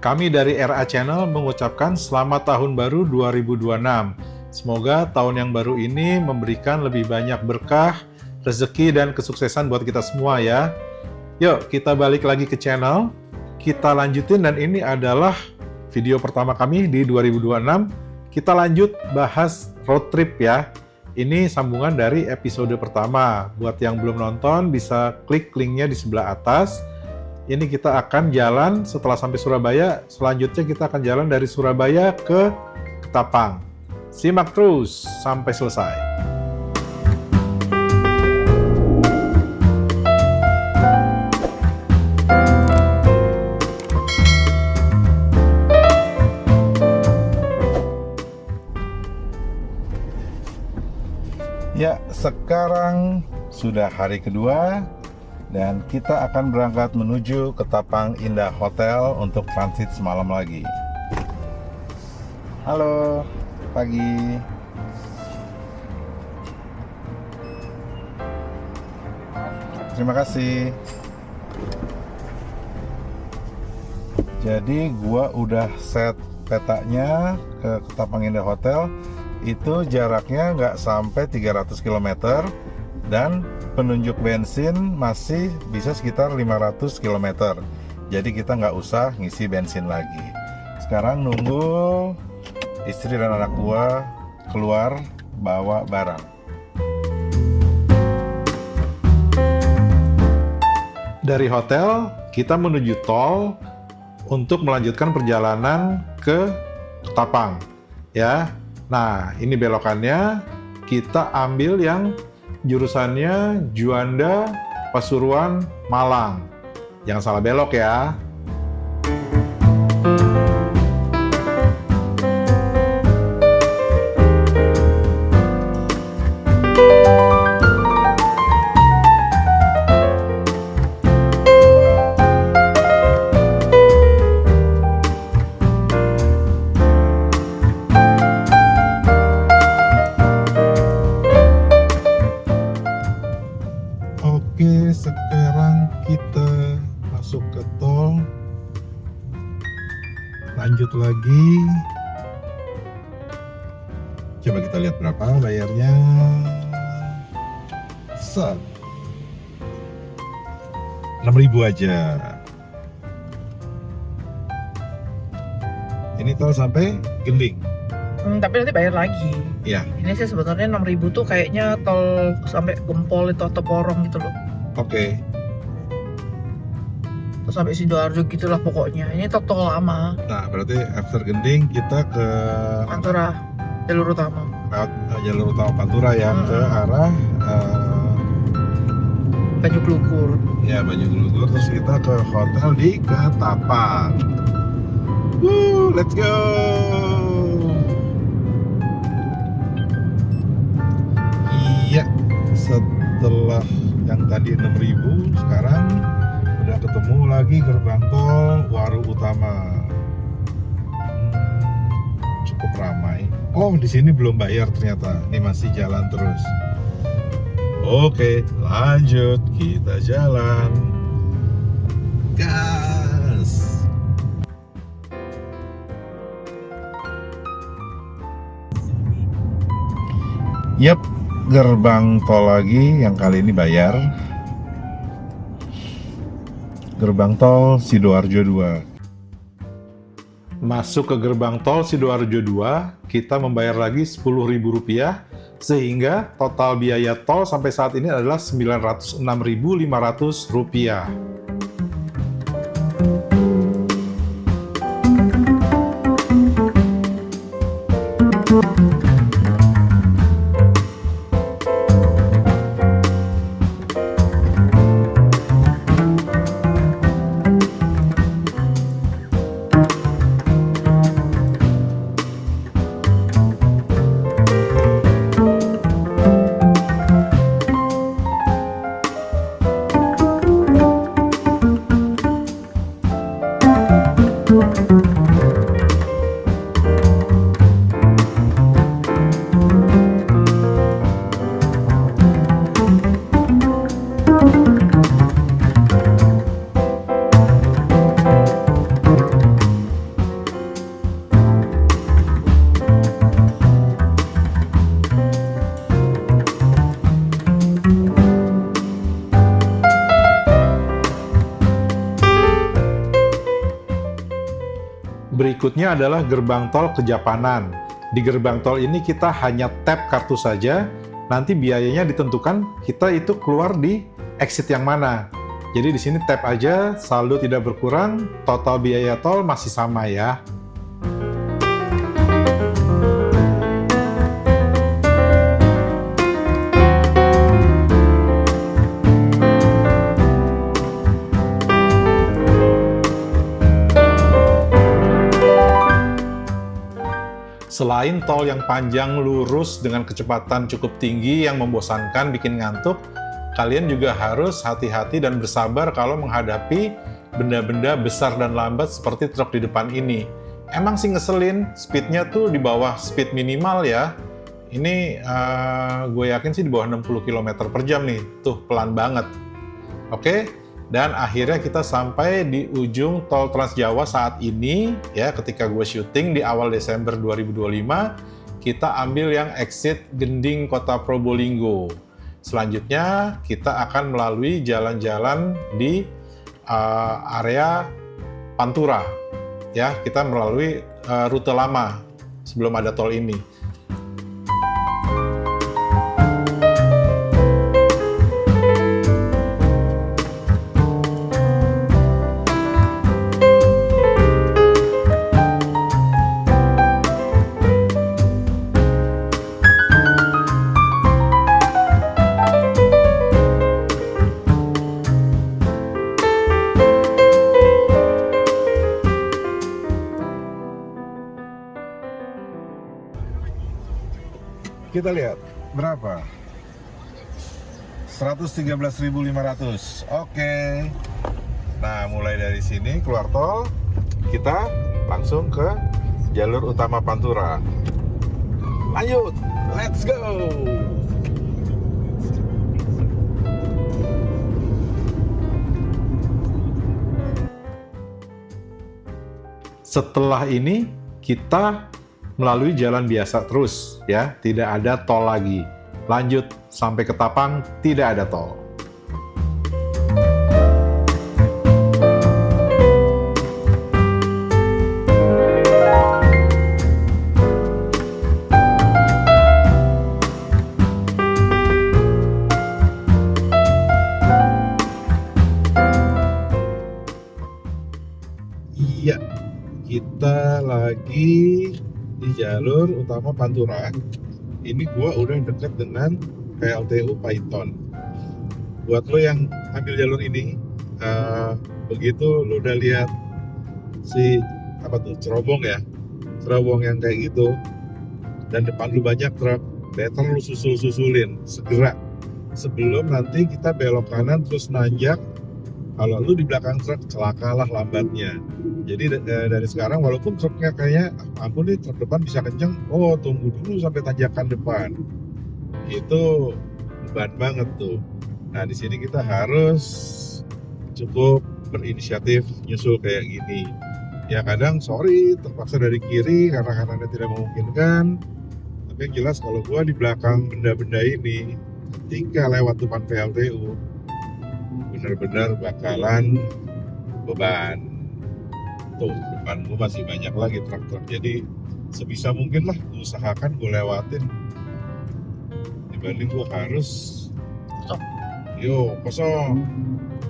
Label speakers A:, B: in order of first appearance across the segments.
A: Kami dari RA Channel mengucapkan selamat tahun baru 2026. Semoga tahun yang baru ini memberikan lebih banyak berkah, rezeki, dan kesuksesan buat kita semua ya. Yuk, kita balik lagi ke channel. Kita lanjutin, dan ini adalah video pertama kami di 2026. Kita lanjut bahas road trip ya. Ini sambungan dari episode pertama. Buat yang belum nonton, bisa klik linknya di sebelah atas. Ini kita akan jalan setelah sampai Surabaya. Selanjutnya kita akan jalan dari Surabaya ke Ketapang. Simak terus sampai selesai. Ya, sekarang sudah hari kedua. Dan kita akan berangkat menuju Ketapang Indah Hotel untuk transit semalam lagi. Halo, pagi. Terima kasih. Jadi gua udah set petanya ke Ketapang Indah Hotel. Itu jaraknya nggak sampai 300 km. Dan penunjuk bensin masih bisa sekitar 500 km. Jadi kita nggak usah ngisi bensin lagi. Sekarang nunggu istri dan anak gua keluar bawa barang. Dari hotel kita menuju tol untuk melanjutkan perjalanan ke Ketapang ya. Nah, ini belokannya. Kita ambil yang jurusannya Juanda, Pasuruan, Malang. Jangan salah belok ya. Oke, sekarang kita masuk ke tol. Lanjut lagi. Coba kita lihat berapa bayarnya. Set. 6.000 aja. Ini tol sampai Gending.
B: Tapi nanti bayar lagi.
A: Iya.
B: Ini sih sebenarnya 6.000 tuh kayaknya tol sampai Gempol itu atau Porong gitu loh.
A: Oke.
B: Terus sampai Sidoarjo gitulah pokoknya. Ini tol lama.
A: Nah, berarti after Gending kita ke
B: Pantura, jalur utama.
A: jalur utama Pantura ya, ke arah
B: Banyu Klukur.
A: ya Banyu Klukur. Terus kita ke hotel di Ketapang. Let's go. Iya, setelah yang tadi 6.000, sekarang udah ketemu lagi gerbang tol Waru Utama. Cukup ramai. Oh, di sini belum bayar ternyata. Ini masih jalan terus. Oke, lanjut, kita jalan. Gas. Yap, gerbang tol lagi yang kali ini bayar. Gerbang tol Sidoarjo 2. Masuk ke gerbang tol Sidoarjo 2, kita membayar lagi Rp10.000, sehingga total biaya tol sampai saat ini adalah Rp906.500. Berikutnya adalah gerbang tol Kejapanan. Di gerbang tol ini kita hanya tap kartu saja, nanti biayanya ditentukan kita itu keluar di exit yang mana. Jadi di sini tap aja, saldo tidak berkurang, total biaya tol masih sama ya. Selain tol yang panjang lurus dengan kecepatan cukup tinggi yang membosankan, bikin ngantuk, kalian juga harus hati-hati dan bersabar kalau menghadapi benda-benda besar dan lambat seperti truk di depan ini. Emang sih ngeselin, speednya tuh di bawah speed minimal ya. Ini gue yakin sih di bawah 60 km per jam nih, tuh pelan banget. Oke? Dan akhirnya kita sampai di ujung tol Trans Jawa saat ini, ya ketika gue syuting di awal Desember 2025, kita ambil yang exit Gending Kota Probolinggo. Selanjutnya kita akan melalui jalan-jalan di area Pantura, ya kita melalui rute lama sebelum ada tol ini.
C: Kita lihat berapa? 113.500. Oke. Nah, mulai dari sini keluar tol, kita langsung ke jalur utama Pantura. Lanjut, let's go.
A: Setelah ini kita melalui jalan biasa terus ya, tidak ada tol lagi. Lanjut sampai ke Tapang, tidak ada tol.
C: Iya, kita lagi di jalur utama Pantura. Ini gua udah deket dengan PLTU Paiton. Buat lo yang ambil jalur ini, begitu lo udah lihat si apa tuh cerobong ya, cerobong yang kayak gitu, dan depan lu banyak truk, better lu susulin segera sebelum nanti kita belok kanan terus nanjak. Kalau lu di belakang truk, celakalah lambatnya. Jadi dari sekarang walaupun truknya kayaknya ampun nih truk depan bisa kenceng, oh tunggu dulu sampai tanjakan depan. Itu beban banget tuh. Nah di sini kita harus cukup berinisiatif nyusul kayak gini. Ya kadang sorry terpaksa dari kiri karena kanannya tidak memungkinkan. Tapi yang jelas kalau gua di belakang benda-benda ini ketika lewat depan PLTU benar-benar bakalan beban. Tuh depan gue masih banyak lagi truk-truk, jadi sebisa mungkin lah usahakan gue lewatin dibanding gue harus kosong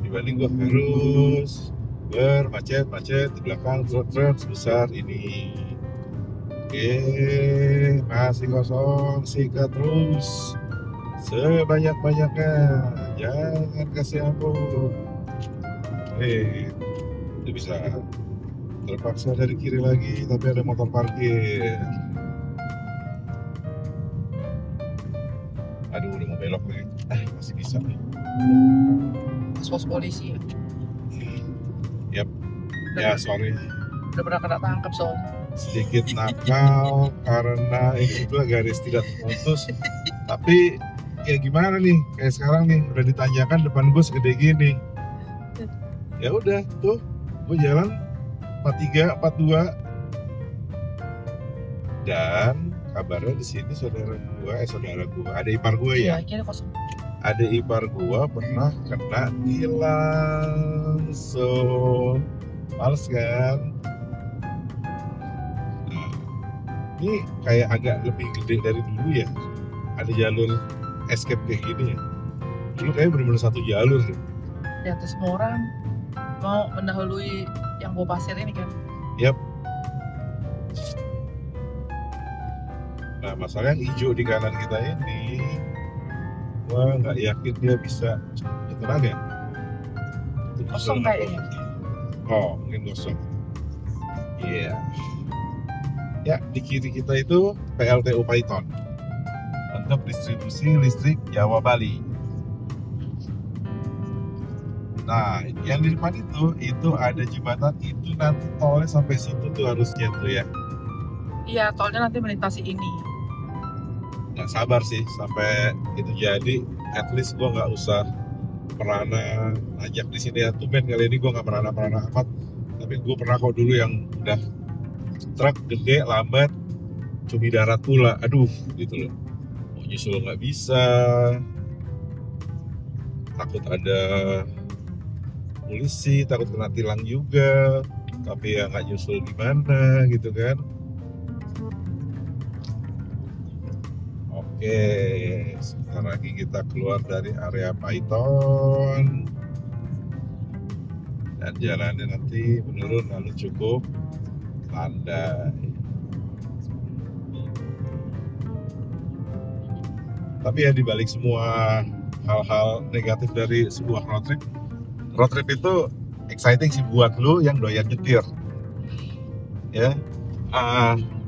C: dibanding gue harus bermacet-macet di belakang truk-truk sebesar ini. Oke, masih kosong, sikat terus sebanyak-banyaknya, jangan kasih ampun. Itu bisa terpaksa dari kiri lagi, tapi ada motor parkir. Aduh, udah mau belok nih. Masih bisa nih.
B: Pos polisi ya.
C: Yap. Ya, sorry.
B: Udah pernah kena tangkap soalnya.
C: Sedikit nakal karena ini juga garis tidak terputus. Tapi ya gimana nih? Kayak sekarang nih udah ditanyakan depan gue segede gini. Ya udah, tuh gue jalan 43, 42. Dan kabarnya di sini saudara gua, ada ipar gua ya.
B: Iya, kira kosong.
C: Ada ipar gua pernah kena hilang. So, males kan? Ini kayak agak lebih gede dari dulu ya. Ada jalur escape kayak gini ya. Dulu kayak bener-bener satu jalur deh.
B: Lihat tuh semua orang mau mendahului yang bawa pasir ini kan.
C: Yap. Nah, masalah yang hijau di kanan kita ini, gua nggak yakin dia bisa nyeterang ya.
B: Kosong kayaknya.
C: Oh, mungkin kosong. Iya. Ya, di kiri kita itu PLTU Python untuk distribusi listrik Jawa Bali. Nah, yang di depan itu ada jembatan, itu nanti tolnya sampai situ tuh harusnya tuh ya.
B: Iya, tolnya nanti melintasi ini.
C: Nggak sabar sih sampai itu jadi. At least gua nggak usah merana ajak di sini ya. Tumben kali ini gua nggak merana amat. Tapi gue pernah kok dulu yang udah truk gede lambat cumi darat pula. Aduh, gitu loh. Mau nyusul nggak bisa. Takut ada polisi, takut kena tilang juga, tapi ya nggak nyusul gimana gitu kan. Oke, sebentar lagi kita keluar dari area Python dan jalannya nanti menurun lalu cukup landai. Tapi ya dibalik semua hal-hal negatif dari sebuah road trip itu exciting sih buat lu yang doyan nyetir ya.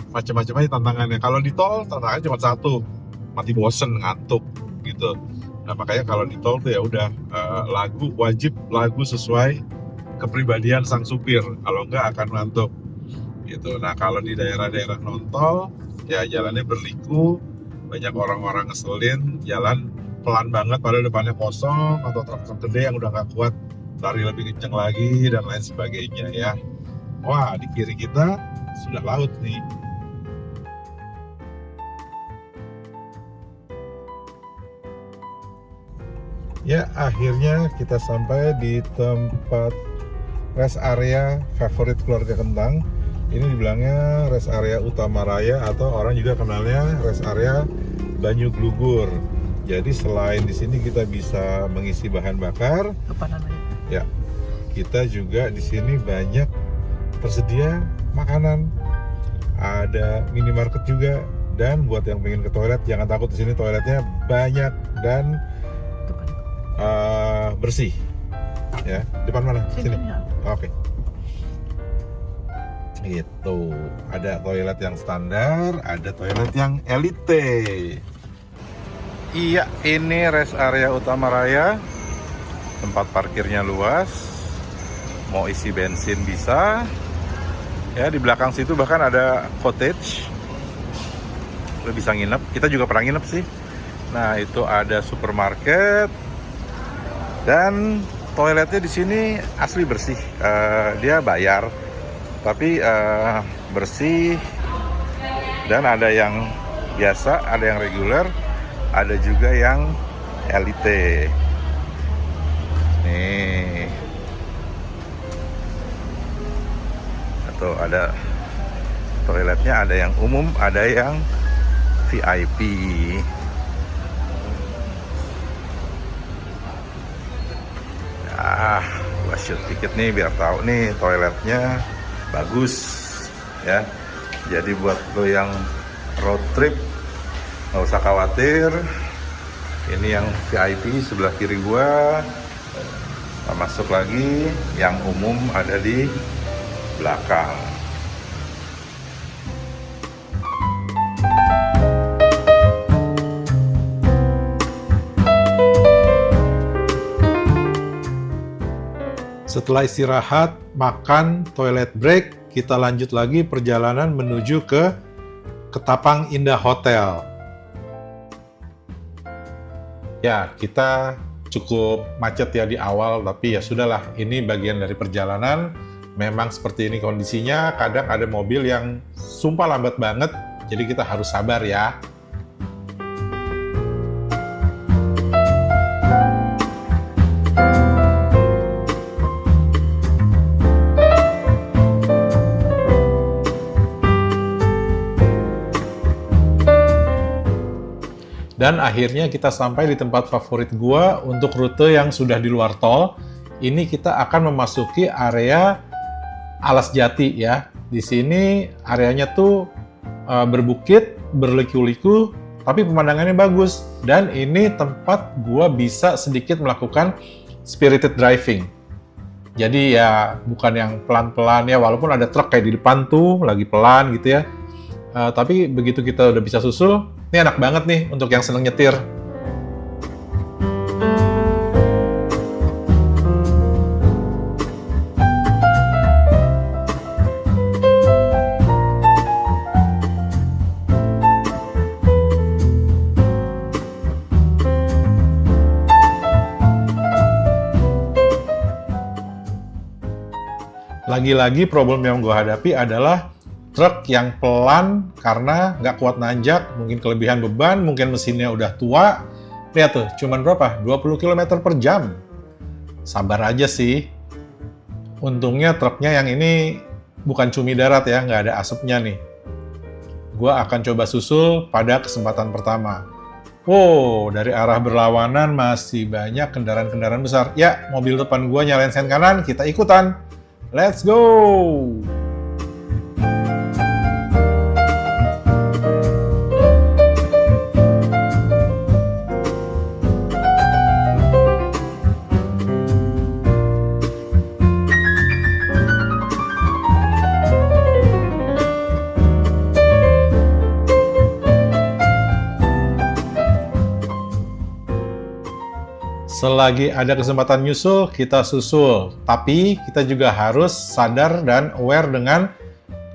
C: Macam-macam aja tantangannya. Kalau di tol tantangannya cuma satu, mati bosen, ngantuk gitu. Nah makanya kalau di tol tuh ya udah wajib lagu sesuai kepribadian sang supir, kalau enggak akan ngantuk gitu. Nah kalau di daerah-daerah non tol ya jalannya berliku, banyak orang-orang ngeselin, jalan pelan banget padahal depannya kosong, atau truk gede yang udah nggak kuat lari lebih kenceng lagi dan lain sebagainya ya. Wah, di kiri kita sudah laut nih. Ya, akhirnya kita sampai di tempat rest area favorit keluarga Kentang. Ini dibilangnya rest area Utama Raya, atau orang juga kenalnya rest area Banyu Glugur. Jadi selain di sini kita bisa mengisi bahan bakar,
B: Apa namanya?
C: ya, kita juga di sini banyak tersedia makanan. Ada minimarket juga, dan buat yang pengen ke toilet jangan takut, di sini toiletnya banyak dan bersih. Ya, depan mana? Sini.
B: Ya.
C: Oke. Itu ada toilet yang standar, ada toilet yang elite. Iya, ini rest area Utama Raya. Tempat parkirnya luas. Mau isi bensin bisa. Ya, di belakang situ bahkan ada cottage. Lo bisa nginep. Kita juga pernah nginep sih. Nah, itu ada supermarket. Dan toiletnya di sini asli bersih. Dia bayar, tapi bersih. Dan ada yang biasa, ada yang reguler, ada juga yang elite. Nih, atau ada toiletnya, ada yang umum, ada yang VIP. Gua shoot dikit nih biar tahu nih toiletnya bagus ya. Jadi buat lo yang road trip nggak usah khawatir. Ini yang VIP sebelah kiri gua. Kita masuk lagi, yang umum ada di belakang.
A: Setelah istirahat, makan, toilet break, kita lanjut lagi perjalanan menuju ke Ketapang Indah Hotel. Ya, kita cukup macet ya di awal, tapi ya sudahlah, ini bagian dari perjalanan. Memang seperti ini kondisinya, kadang ada mobil yang sumpah lambat banget, jadi kita harus sabar ya. Dan akhirnya kita sampai di tempat favorit gua untuk rute yang sudah di luar tol. Ini kita akan memasuki area Alas Jati ya. Di sini areanya tuh berbukit, berliku-liku, tapi pemandangannya bagus. Dan ini tempat gua bisa sedikit melakukan spirited driving. Jadi ya bukan yang pelan-pelan ya, walaupun ada truk kayak di depan tuh lagi pelan gitu ya. Tapi begitu kita udah bisa susul, ini enak banget nih untuk yang seneng nyetir. Lagi-lagi problem yang gue hadapi adalah truk yang pelan karena nggak kuat nanjak, mungkin kelebihan beban, mungkin mesinnya udah tua. Lihat tuh, cuman berapa? 20 km per jam. Sabar aja sih. Untungnya truknya yang ini bukan cumi darat ya, nggak ada asapnya nih. Gua akan coba susul pada kesempatan pertama. Wow, dari arah berlawanan masih banyak kendaraan-kendaraan besar. Ya, mobil depan gua nyalain sen kanan, kita ikutan. Let's go! Selagi ada kesempatan nyusul, kita susul. Tapi kita juga harus sadar dan aware dengan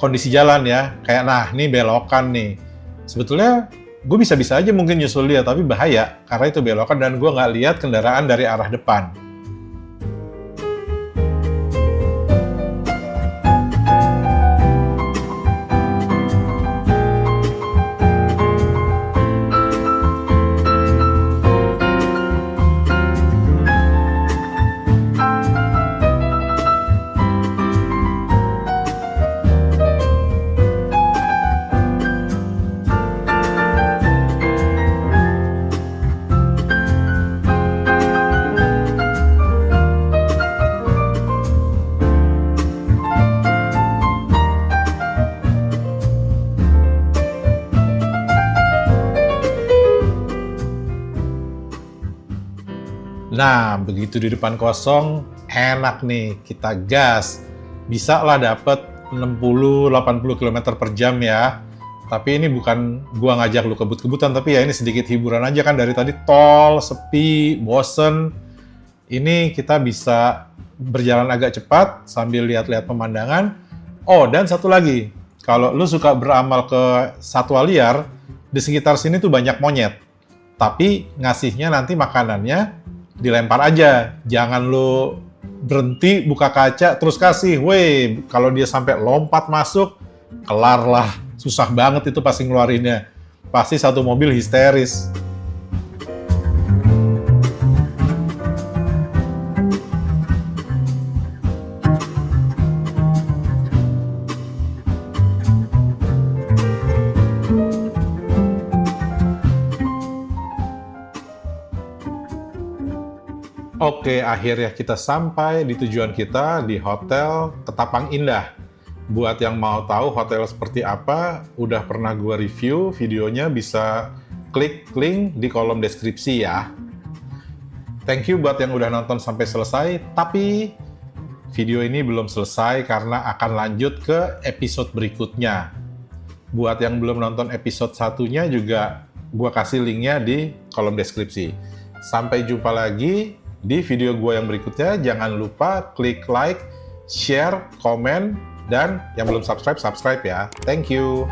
A: kondisi jalan ya. Kayak nah, ini belokan nih. Sebetulnya gue bisa-bisa aja mungkin nyusul dia, tapi bahaya. Karena itu belokan dan gue nggak lihat kendaraan dari arah depan. Nah, begitu di depan kosong, enak nih, kita gas. Bisa lah dapet 60-80 km per jam ya. Tapi ini bukan gua ngajak lu kebut-kebutan, tapi ya ini sedikit hiburan aja kan dari tadi tol, sepi, bosen. Ini kita bisa berjalan agak cepat sambil lihat-lihat pemandangan. Oh, dan satu lagi, kalau lu suka beramal ke satwa liar, di sekitar sini tuh banyak monyet. Tapi ngasihnya nanti makanannya dilempar aja, jangan lo berhenti buka kaca terus kasih. Weh, kalau dia sampai lompat masuk, kelar lah. Susah banget itu pasti ngeluarinnya. Pasti satu mobil histeris. Oke, akhirnya kita sampai di tujuan kita di Hotel Ketapang Indah. Buat yang mau tahu hotel seperti apa, udah pernah gua review, videonya bisa klik link di kolom deskripsi ya. Thank you buat yang udah nonton sampai selesai, tapi video ini belum selesai karena akan lanjut ke episode berikutnya. Buat yang belum nonton episode satunya juga gua kasih linknya di kolom deskripsi. Sampai jumpa lagi di video gue yang berikutnya. Jangan lupa klik like, share, komen, dan yang belum subscribe ya. Thank you.